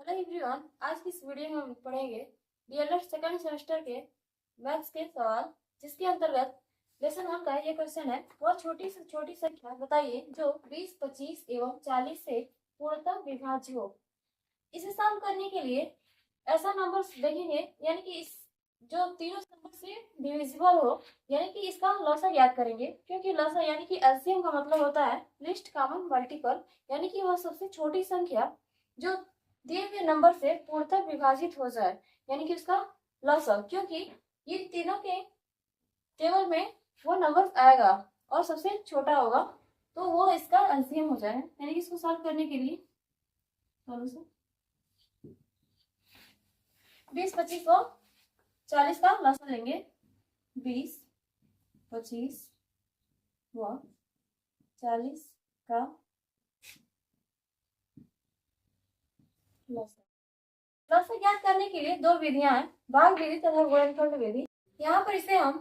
Hello everyone, आज की इस वीडियो में हम पढ़ेंगे डीएलएड सेकंड सेमेस्टर के मैथ्स के सवाल, जिसके अंतर्गत लेसन 1 का ये क्वेश्चन है। वह छोटी से छोटी संख्या बताइए जो 20, 25 एवं 40 से पूर्णतः विभाज्य हो। इसे सॉल्व करने के लिए ऐसा नंबर देखेंगे, यानी कि इस जो तीनों नंबर से डिविजिबल हो, यानी कि इसका लॉसा याद करेंगे, क्योंकि लॉसा यानी कि एलसीएम का मतलब होता है लीस्ट कॉमन मल्टीपल, यानी कि वह सबसे छोटी संख्या जो दिए हुए नंबर से पूर्णतः विभाजित हो जाए, यानी कि उसका लॉसा, क्योंकि ये तीनों के टेबल में वो नंबर आएगा और सबसे छोटा होगा, तो वो इसका एलसीएम हो जाए। यानी कि इसको सॉल्व करने के लिए सॉल्यूशन 20, 25 और 40 का लॉसा लेंगे। 20, 25 व 40 का लॉसा ज्ञात करने के लिए दो विधियां हैं, भाग विधि तथा गुणनखंड विधि। यहाँ पर इसे हम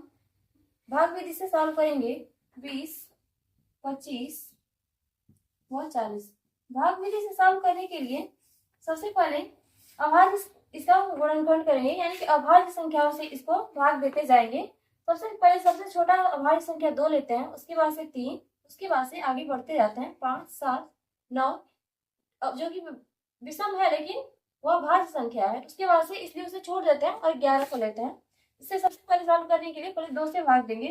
भाग विधि से सॉल्व करेंगे। 20, 25 व 40 भाग विधि से सॉल्व करने के लिए सबसे पहले अभाज्य इसका गुणनखंड करेंगे, यानी कि अभाज्य संख्याओं से इसको भाग देते जाएंगे। सबसे पहले सबसे छोटा अभाज्य संख्या 2 लेते हैं, उसके बाद से 3, उसके बाद से आगे बढ़ते जाते हैं 5, 7, 9, जो कि विषम है लेकिन वह भाज्य संख्या है, उसके बाद से इसलिए उसे छोड़ देते हैं और 11 को लेते हैं। इससे सबसे पहले सॉल्व करने के लिए पहले 2 से भाग देंगे।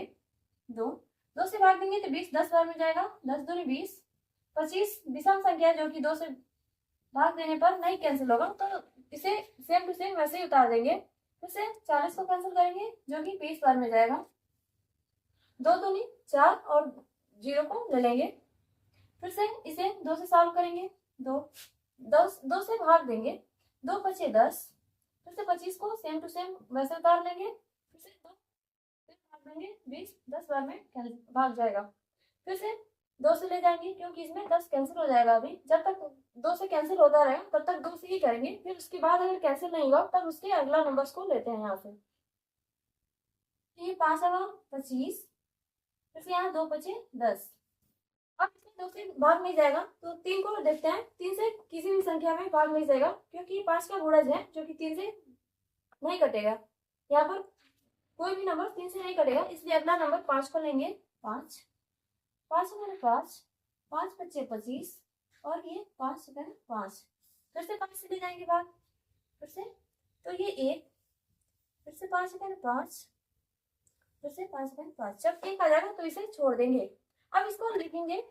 2 से भाग देंगे तो 20 10 बार में जाएगा, 10 दूनी 20। 25 विषम संख्या जो कि 2 से भाग देने पर नहीं कैंसिल होगा, तो इसे सेम टू सेम वैसे ही उतार देंगे। फिर से 40 को कैंसिल करेंगे जो कि 20 बार में जाएगा। 2 दूनी 4 और 0 को ले लेंगे। फिर से इसे 2 से सॉल्व करेंगे। 2 से भाग देंगे, 2 बचे 10। फिर से 25 को सेम टू सेम वैसे उतार लेंगे। फिर से 2 से भाग देंगे, 20 10 बार में भाग जाएगा। फिर से 2 से ले जाएंगे, क्योंकि इसमें 10 कैंसिल हो जाएगा। अभी जब तक 2 से कैंसिल होता रहेगा तब तक 2 से ही करेंगे, फिर उसके बाद अगर कैंसिल नहीं होगा तब उसके अगला नंबर्स को लेते हैं यहाँ से। ये 5 होगा 25, फिर से यहाँ 2 बचे 10। अब इसमें 2 से भाग नहीं जाएगा तो 3 को देखते हैं। 3 से किसी भी संख्या में भाग नहीं जाएगा, क्योंकि 5 का गुणज है जो कि 3 से नहीं कटेगा। यहाँ पर कोई भी नंबर 3 से नहीं कटेगा, इसलिए अगला नंबर 5 को लेंगे। 5 5 5 5 बचे 25 और ये 5 5। फिर से 5 से ले जाएंगे भाग, फिर से तो ये 1, फिर से 5 5, फिर से 5 5। जब 1 आ जाएगा तो इसे छोड़ देंगे। अब इसको लिखेंगे,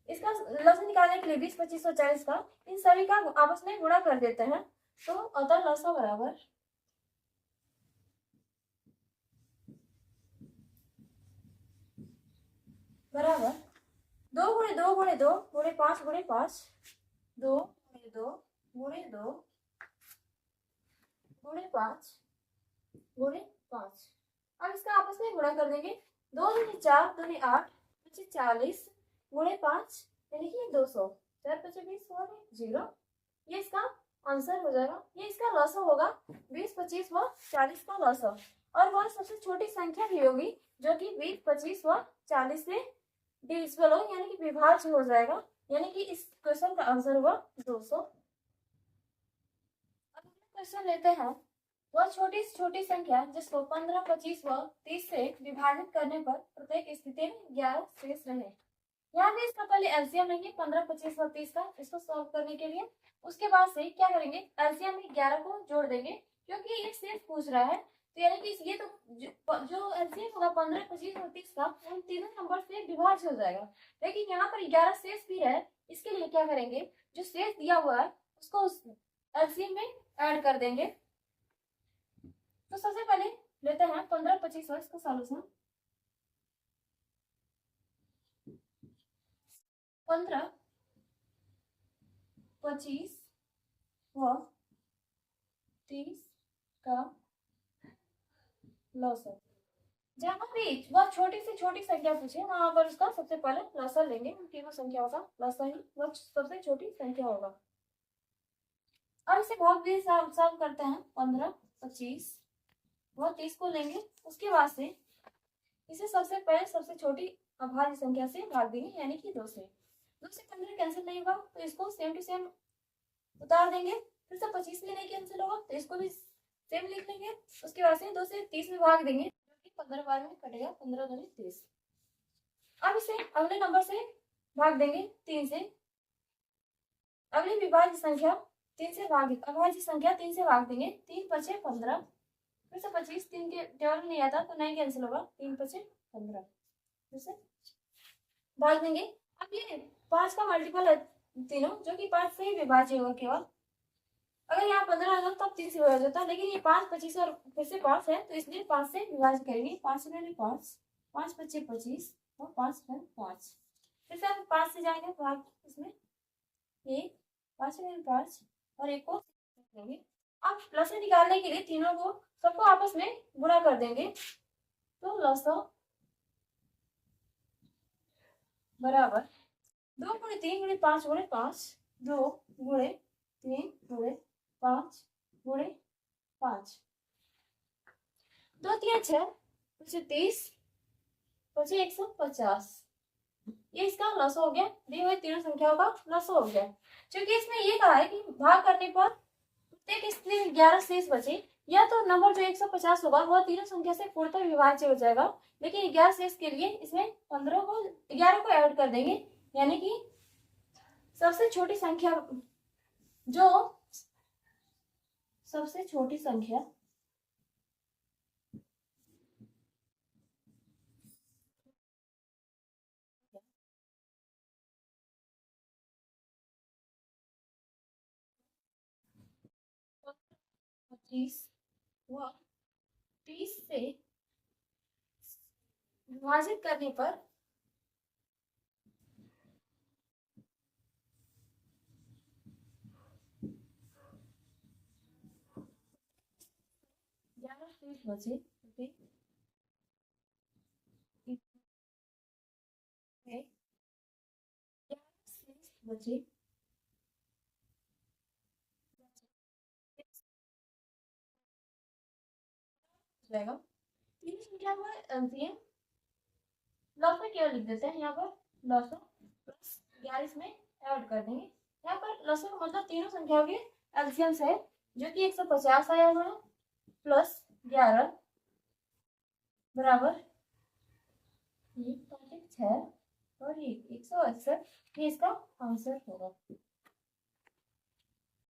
इसका लॉसा निकालने के लिए 20, 25 और 40 का इन सभी का आपस में गुणा कर देते हैं, तो अतः लॉसा बराबर 2 गुणे 2 गुणे 2 गुणे 5 गुणे 5, 2 गुणे 2 गुणे 2 गुणे 5 गुणे 5। अब इसका आपस में गुणा कर देंगे। 2 दूनी 4 दूनी 8 बचे 40 गुणे 5, यानी कि 200। 4 बचे 20 और 0। ये इसका आंसर हो जाएगा। ये इसका लॉसा होगा 20, 25 व 40 का लॉसा। और वह सबसे छोटी संख्या भी होगी जो कि 20, 25 व 40 से डिविजिबल हो, यानी कि विभाज्य हो जाएगा। यानी कि इस क्वेश्चन का आंसर हुआ 200। अब क्वेश्चन लेते हैं, वह छोटी से छोटी संख्या जिसको 15, 25 व 30 से विभाजित करने पर प्रत्येक स्थिति में 11 शेष रहे। यहाँ भी इसका पहले एलसीएम लेंगे 15, 25 व 30 का, इसको सॉल्व करने के लिए। उसके बाद से क्या करेंगे, एलसीएम में 11 को जोड़ देंगे, क्योंकि ये शेष पूछ रहा है। तो यानी कि ये तो जो एलसीएम होगा 15, 25 और 30 का, उन तीनों नंबर से विभाज्य हो जाएगा। लेकिन यहाँ पर 11 शेष भी है, इसके लिए क्या करेंगे, जो शेष दिया हुआ है उसको उस एलसीएम में ऐड कर देंगे। तो सबसे पहले लेते हैं 15, 25 और इसका सॉल्यूशन। 15, 25 व 30 का लॉसा। जहां भी वह छोटी से छोटी संख्या पूछे वहां पर उसका सबसे पहले लॉसा लेंगे। उन तीनों संख्याओं का लॉसा ही वह सबसे छोटी संख्या होगा। अब इसे भाग भी सॉल्व करते हैं। 15, 25 व 30 को लेंगे, उसके बाद से इसे सबसे पहले सबसे छोटी अभाज्य संख्या से भाग देंगे, यानी कि 2 से। 2 से 15 कैंसिल नहीं होगा, तो इसको सेम टू सेम उतार देंगे, फिर से 25 भी नहीं कैंसिल होगा तो इसको भी सेम लिख लेंगे। उसके बाद से 2 से 30 में भाग देंगे, जो कि 15 बार में कटेगा, 15 दूनी 30। अब इसे अगले नंबर से भाग देंगे 3 से। अगली विभाज्य संख्या 3 से अभाज्य संख्या 3 से भाग देंगे, 3 पचे 15, फिर से 25, 3 के टेबल में नहीं आता तो नहीं कैंसिल होगा, 3 पचे 15, फिर से भाग देंगे। अब ये 5 का मल्टीपल है तीनों, जो कि 5 से ही विभाज्य होगा केवल। अगर यहाँ 15 होगा तब 3 से विभाज्य होता है, लेकिन ये 5, 25 और फिर से 5 है तो इसलिए 5 से विभाज्य करेंगे। 5 से पहले 5, 5 पच्चे 25 और 5 फिर 5, फिर से हम 5 से जाएंगे भाग, इसमें ये 5 से पहले 5 और एक को देंगे। अब प्लस से निकालने के लिए तीनों को सबको आपस में गुणा कर देंगे, तो लसो बराबर 2 गुणे 3 गुणे 5 गुणे 5, 2 गुणे 3 गुणे 5 गुणे 5, 2 3 6 पचे 30 पचे 150। ये इसका लसो हो गया, दी हुई तीनों संख्याओं का लसो हो गया। क्योंकि इसमें ये कहा है कि भाग करने पर प्रत्येक इसमें 11 शेष बचे, या तो नंबर जो 150 होगा वह तीनों संख्या से पूर्णतः विभाज्य हो जाएगा, लेकिन 11 शेष के लिए इसमें 11 को ऐड कर देंगे, यानी कि सबसे छोटी संख्या जो सबसे छोटी संख्या व 30 से विभाजित करने पर बचे बचे जाएगा। तीन संख्या में एलसीएम लॉस में केवल लिख देते हैं, यहाँ पर लॉस प्लस 11 में ऐड कर देंगे। यहाँ पर लॉस का मतलब तीनों संख्याओं के एलसीएम है, जो कि 150 आया हुआ है प्लस 11 बराबर 6 और 168, ये इसका आंसर होगा।